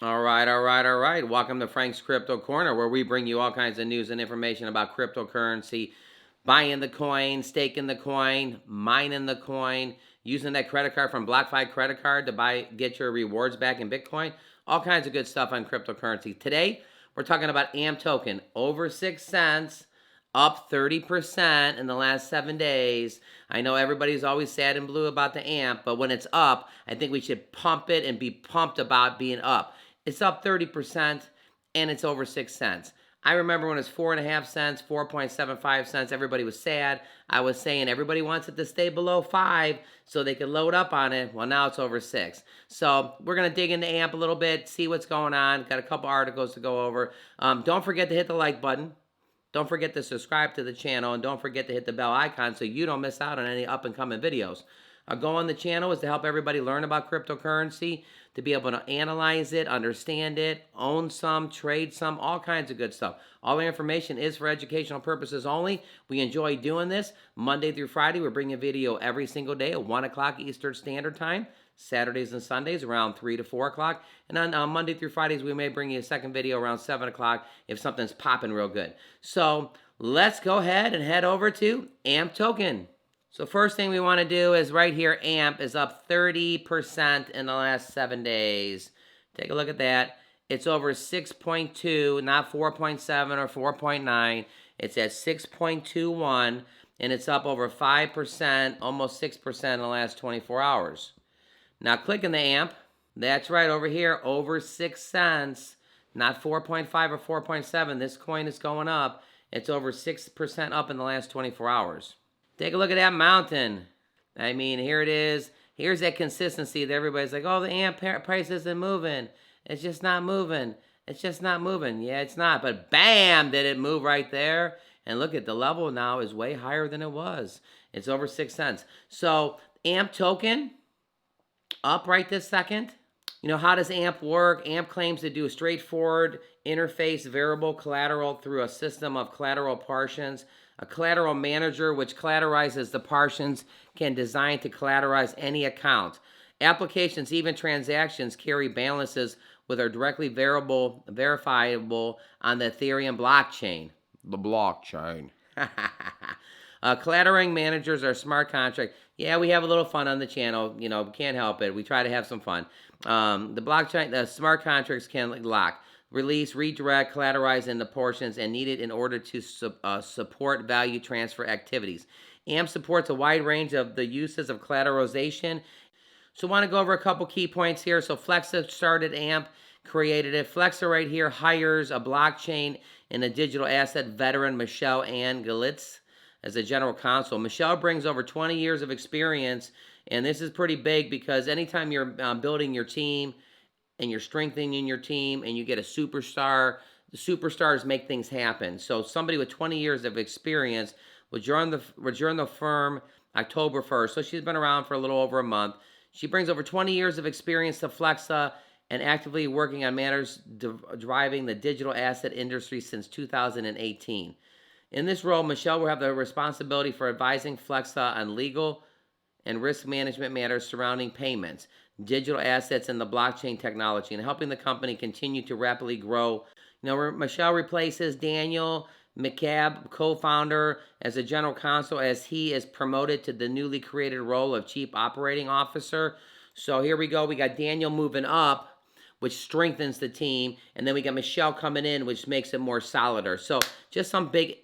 All right. Welcome to Frank's Crypto Corner, where we bring you all kinds of news and information about cryptocurrency, buying the coin, staking the coin, mining the coin, using that credit card from BlockFi credit card to get your rewards back in Bitcoin. All kinds of good stuff on cryptocurrency. Today, we're talking about AMP token, over 6 cents, up 30% in the last 7 days. I know everybody's always sad and blue about the AMP, but when it's up, I think we should pump it and be pumped about being up. It's up 30% and it's over 6 cents. I remember when it was 4.5 cents, 4.75 cents, everybody was sad. I was saying everybody wants it to stay below 5 so they can load up on it. Well, now it's over 6. So we're going to dig into AMP a little bit, see what's going on. Got a couple articles to go over. Don't forget to hit the like button. Don't forget to subscribe to the channel, and don't forget to hit the bell icon so you don't miss out on any up-and-coming videos. Our goal on the channel is to help everybody learn about cryptocurrency, to be able to analyze it, understand it, own some, trade some, all kinds of good stuff. All the information is for educational purposes only. We enjoy doing this. Monday through Friday, we're bringing a video every single day at 1 o'clock Eastern Standard Time. Saturdays and Sundays around 3 to 4 o'clock. And on Monday through Fridays, we may bring you a second video around 7 o'clock if something's popping real good. So let's go ahead and head over to AMP token. So first thing we want to do is right here, AMP is up 30% in the last 7 days. Take a look at that. It's over 6.2, not 4.7 or 4.9. It's at 6.21, and it's up over 5%, almost 6% in the last 24 hours. Now click in the AMP. That's right, over here, over 6 cents, not 4.5 or 4.7. This coin is going up. It's over 6% up in the last 24 hours. Take a look at that mountain. I mean, here it is. Here's that consistency that everybody's like, oh, the AMP price isn't moving. It's just not moving. It's just not moving. Yeah, it's not. But bam, did it move right there. And look at the level now is way higher than it was. It's over 6 cents. So AMP token, up right this second. You know, how does AMP work? AMP claims to do a straightforward interface variable collateral through a system of collateral partitions. A collateral manager, which collateralizes the partitions, can design to collateralize any account. Applications, even transactions, carry balances which are directly verifiable on the Ethereum blockchain. The blockchain. Collateralizing managers are smart contract. Yeah, we have a little fun on the channel. You know, can't help it. We try to have some fun. The smart contracts can lock, release, redirect, collateralize into portions and needed in order to support value transfer activities. AMP supports a wide range of the uses of collateralization. So I want to go over a couple key points here. So Flexa started AMP, created it. Flexa right here hires a blockchain and a digital asset veteran, Michelle Ann Galitz, as a general counsel. Michelle brings over 20 years of experience, and this is pretty big because anytime you're building your team and you're strengthening your team and you get a superstar, the superstars make things happen. So somebody with 20 years of experience would join the firm October 1st. So she's been around for a little over a month. She brings over 20 years of experience to Flexa and actively working on matters driving the digital asset industry since 2018. In this role, Michelle will have the responsibility for advising Flexa on legal and risk management matters surrounding payments, digital assets, and the blockchain technology, and helping the company continue to rapidly grow. You know, Michelle replaces Daniel McCabe, co-founder, as a general counsel, as he is promoted to the newly created role of Chief Operating Officer. So here we go. We got Daniel moving up, which strengthens the team. And then we got Michelle coming in, which makes it more solider. So just some big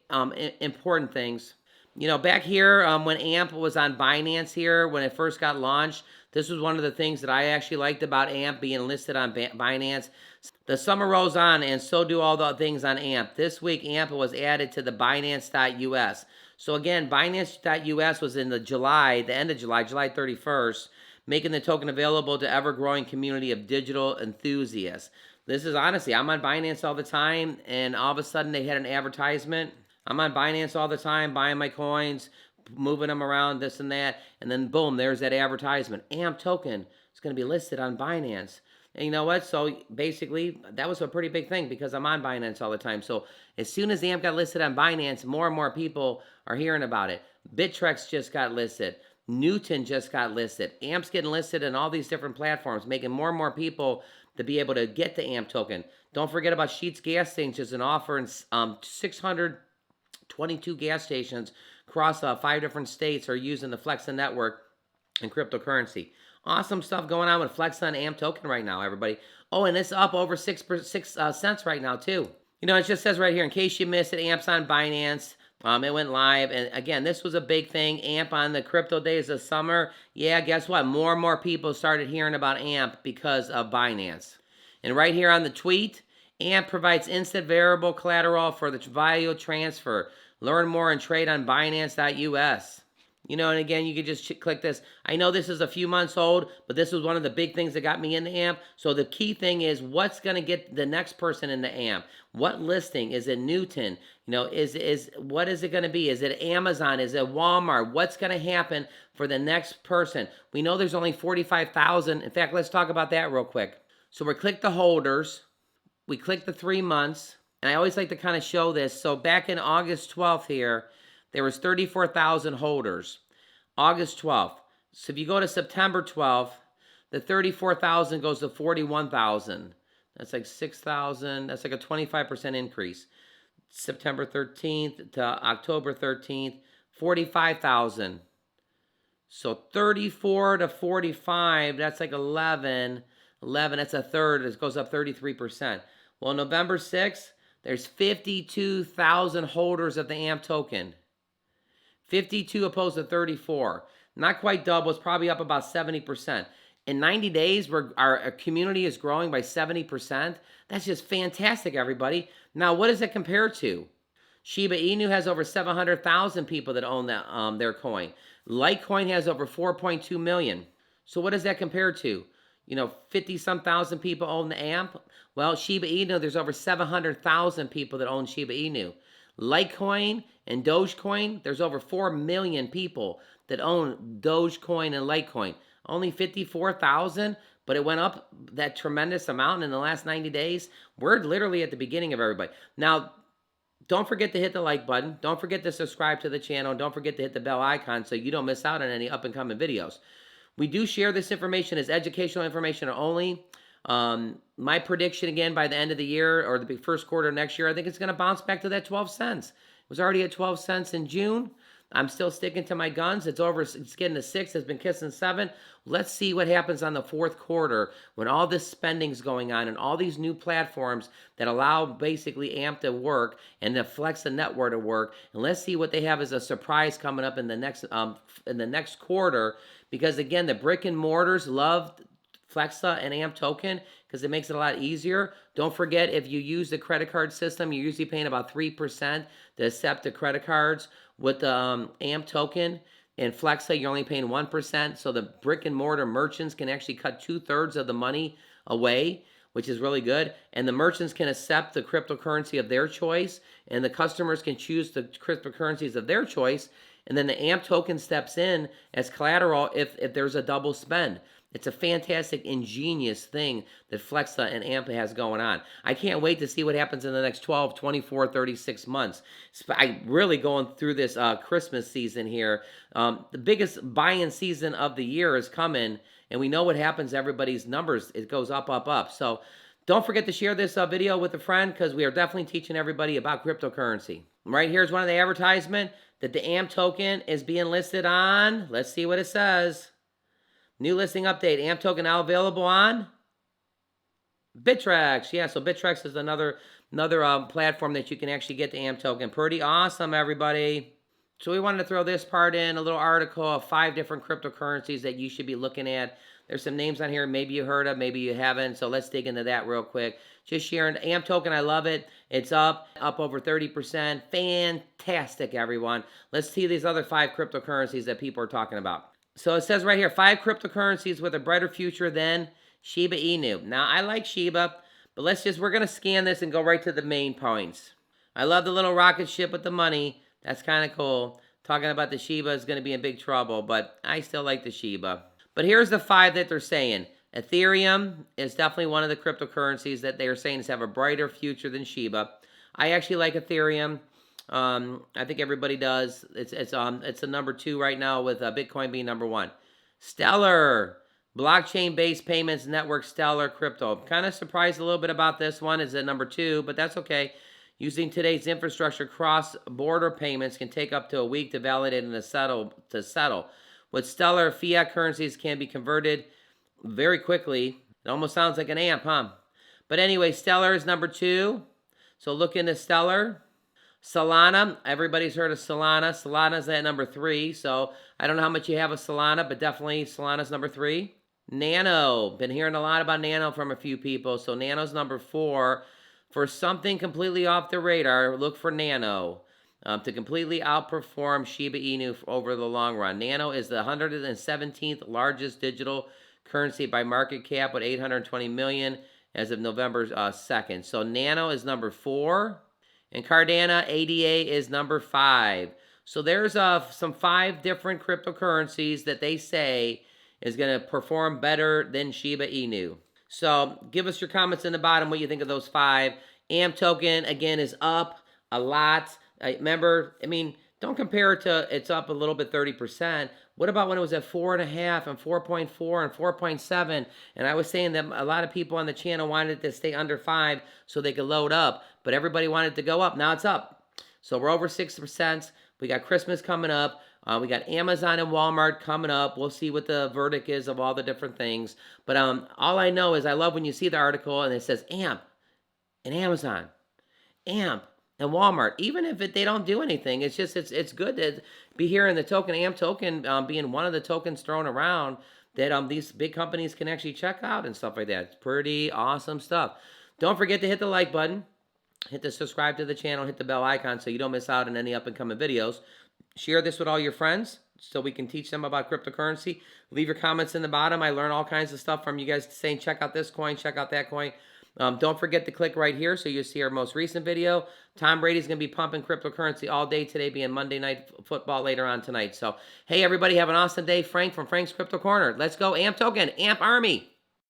important things. You know, back here when AMP was on Binance here, when it first got launched, this was one of the things that I actually liked about AMP being listed on Binance. The summer rolls on, and so do all the things on AMP. This week, AMP was added to the Binance.us. So again, Binance.us was in the end of July 31st, making the token available to ever-growing community of digital enthusiasts. This is honestly, I'm on Binance all the time, and all of a sudden they had an advertisement. I'm on Binance all the time, buying my coins, moving them around, this and that, and then boom, there's that advertisement. AMP token is going to be listed on Binance. And you know what? So basically, that was a pretty big thing because I'm on Binance all the time. So as soon as AMP got listed on Binance, more and more people are hearing about it. Bittrex just got listed. Newton just got listed. AMP's getting listed in all these different platforms, making more and more people to be able to get the AMP token. Don't forget about Sheetz gas stations and offering 622 gas stations across 5 different states are using the Flexa network and cryptocurrency. Awesome stuff going on with Flexa and AMP token right now, everybody. Oh, and it's up over 6 cents right now, too. You know, it just says right here, in case you missed it, AMP's on Binance. It went live. And again, this was a big thing. AMP on the crypto days of summer. Yeah, guess what? More and more people started hearing about AMP because of Binance. And right here on the tweet, AMP provides instant variable collateral for the value transfer. Learn more and trade on Binance.us. You know, and again, you can just click this. I know this is a few months old, but this was one of the big things that got me into AMP. So the key thing is what's going to get the next person into AMP? What listing? Is it Newton? You know, what is it going to be? Is it Amazon? Is it Walmart? What's going to happen for the next person? We know there's only 45,000. In fact, let's talk about that real quick. So we click the holders. We click the 3 months. And I always like to kind of show this. So back in August 12th here, there was 34,000 holders. August 12th. So if you go to September 12th, the 34,000 goes to 41,000. That's like 6,000. That's like a 25% increase. September 13th to October 13th, 45,000. So 34 to 45, that's like 11. 11, that's a third. It goes up 33%. Well, November 6th, there's 52,000 holders of the AMP token. 52 opposed to 34. Not quite double. It's probably up about 70%. In 90 days, our community is growing by 70%. That's just fantastic, everybody. Now, what does it compare to? Shiba Inu has over 700,000 people that own their coin. Litecoin has over 4.2 million. So what does that compare to? You know, 50-some thousand people own the AMP. Well, Shiba Inu, there's over 700,000 people that own Shiba Inu. Litecoin and Dogecoin, there's over 4 million people that own Dogecoin and Litecoin. Only 54,000, but it went up that tremendous amount in the last 90 days. We're literally at the beginning of everybody. Now, don't forget to hit the like button. Don't forget to subscribe to the channel. And don't forget to hit the bell icon so you don't miss out on any up-and-coming videos. We do share this information as educational information only. My prediction, again, by the end of the year or the first quarter of next year, I think it's going to bounce back to that 12 cents. It was already at 12 cents in June. I'm still sticking to my guns. It's over. It's getting to 6. It's been kissing 7. Let's see what happens on the fourth quarter when all this spending's going on and all these new platforms that allow basically AMP to work and the Flexa network to work. And let's see what they have as a surprise coming up in the next quarter. Because again, the brick and mortars love Flexa and AMP token because it makes it a lot easier. Don't forget, if you use the credit card system, you're usually paying about 3% to accept the credit cards. With the AMP token and Flexa, you're only paying 1%. So the brick and mortar merchants can actually cut 2/3 of the money away, which is really good. And the merchants can accept the cryptocurrency of their choice, and the customers can choose the cryptocurrencies of their choice. And then the AMP token steps in as collateral if there's a double spend. It's a fantastic, ingenious thing that Flexa and AMP has going on. I can't wait to see what happens in the next 12, 24, 36 months. I'm really going through this Christmas season here. The biggest buy-in season of the year is coming, and we know what happens. Everybody's numbers, it goes up, up, up. So don't forget to share this video with a friend because we are definitely teaching everybody about cryptocurrency. Right here's one of the advertisement that the AMP token is being listed on. Let's see what it says. New listing update. AMP token now available on Bittrex. Yeah, so Bittrex is another platform that you can actually get the AMP token. Pretty awesome, everybody. So we wanted to throw this part in, a little article of 5 different cryptocurrencies that you should be looking at. There's some names on here maybe you heard of, maybe you haven't. So let's dig into that real quick. Just sharing. AMP token, I love it. It's up over 30%. Fantastic, everyone. Let's see these other 5 cryptocurrencies that people are talking about. So it says right here, 5 cryptocurrencies with a brighter future than Shiba Inu. Now, I like Shiba, but we're going to scan this and go right to the main points. I love the little rocket ship with the money. That's kind of cool. Talking about the Shiba is going to be in big trouble, but I still like the Shiba. But here's the 5 that they're saying. Ethereum is definitely one of the cryptocurrencies that they are saying is have a brighter future than Shiba. I actually like Ethereum. I think everybody does. It's the number 2 right now with Bitcoin being number 1. Stellar, Blockchain-based payments network Stellar Crypto. I'm kind of surprised a little bit about this one. Is at number 2, but that's okay. Using today's infrastructure, cross-border payments can take up to a week to validate and to settle. With Stellar, fiat currencies can be converted very quickly. It almost sounds like an AMP, huh? But anyway, Stellar is number 2. So look into Stellar. Solana, everybody's heard of Solana. Solana's at number 3. So I don't know how much you have of Solana, but definitely Solana's number 3. Nano, been hearing a lot about Nano from a few people. So Nano's number 4. For something completely off the radar, look for Nano to completely outperform Shiba Inu over the long run. Nano is the 117th largest digital currency by market cap with 820 million as of November 2nd. So Nano is number 4, and Cardano ADA is number 5. So there's some 5 different cryptocurrencies that they say is going to perform better than Shiba Inu. So give us your comments in the bottom what you think of those 5. AMP token, again, is up a lot. Remember, I mean, don't compare it to it's up a little bit, 30%. What about when it was at 4.5 and 4.4 and 4.7? And I was saying that a lot of people on the channel wanted to stay under 5 so they could load up, but everybody wanted to go up. Now it's up. So we're over 6%. We got Christmas coming up. We got Amazon and Walmart coming up. We'll see what the verdict is of all the different things. But all I know is I love when you see the article and it says AMP and Amazon, AMP and Walmart. Even if they don't do anything, it's just it's good to be hearing the token, AMP token, being one of the tokens thrown around that these big companies can actually check out and stuff like that. It's pretty awesome stuff. Don't forget to hit the like button. Hit the subscribe to the channel, hit the bell icon so you don't miss out on any up-and-coming videos. Share this with all your friends so we can teach them about cryptocurrency. Leave your comments in the bottom. I learn all kinds of stuff from you guys saying, check out this coin, check out that coin. Don't forget to click right here so you'll see our most recent video. Tom Brady's going to be pumping cryptocurrency all day today, being Monday Night Football later on tonight. So, hey, everybody, have an awesome day. Frank from Frank's Crypto Corner. Let's go, AMP token, AMP Army.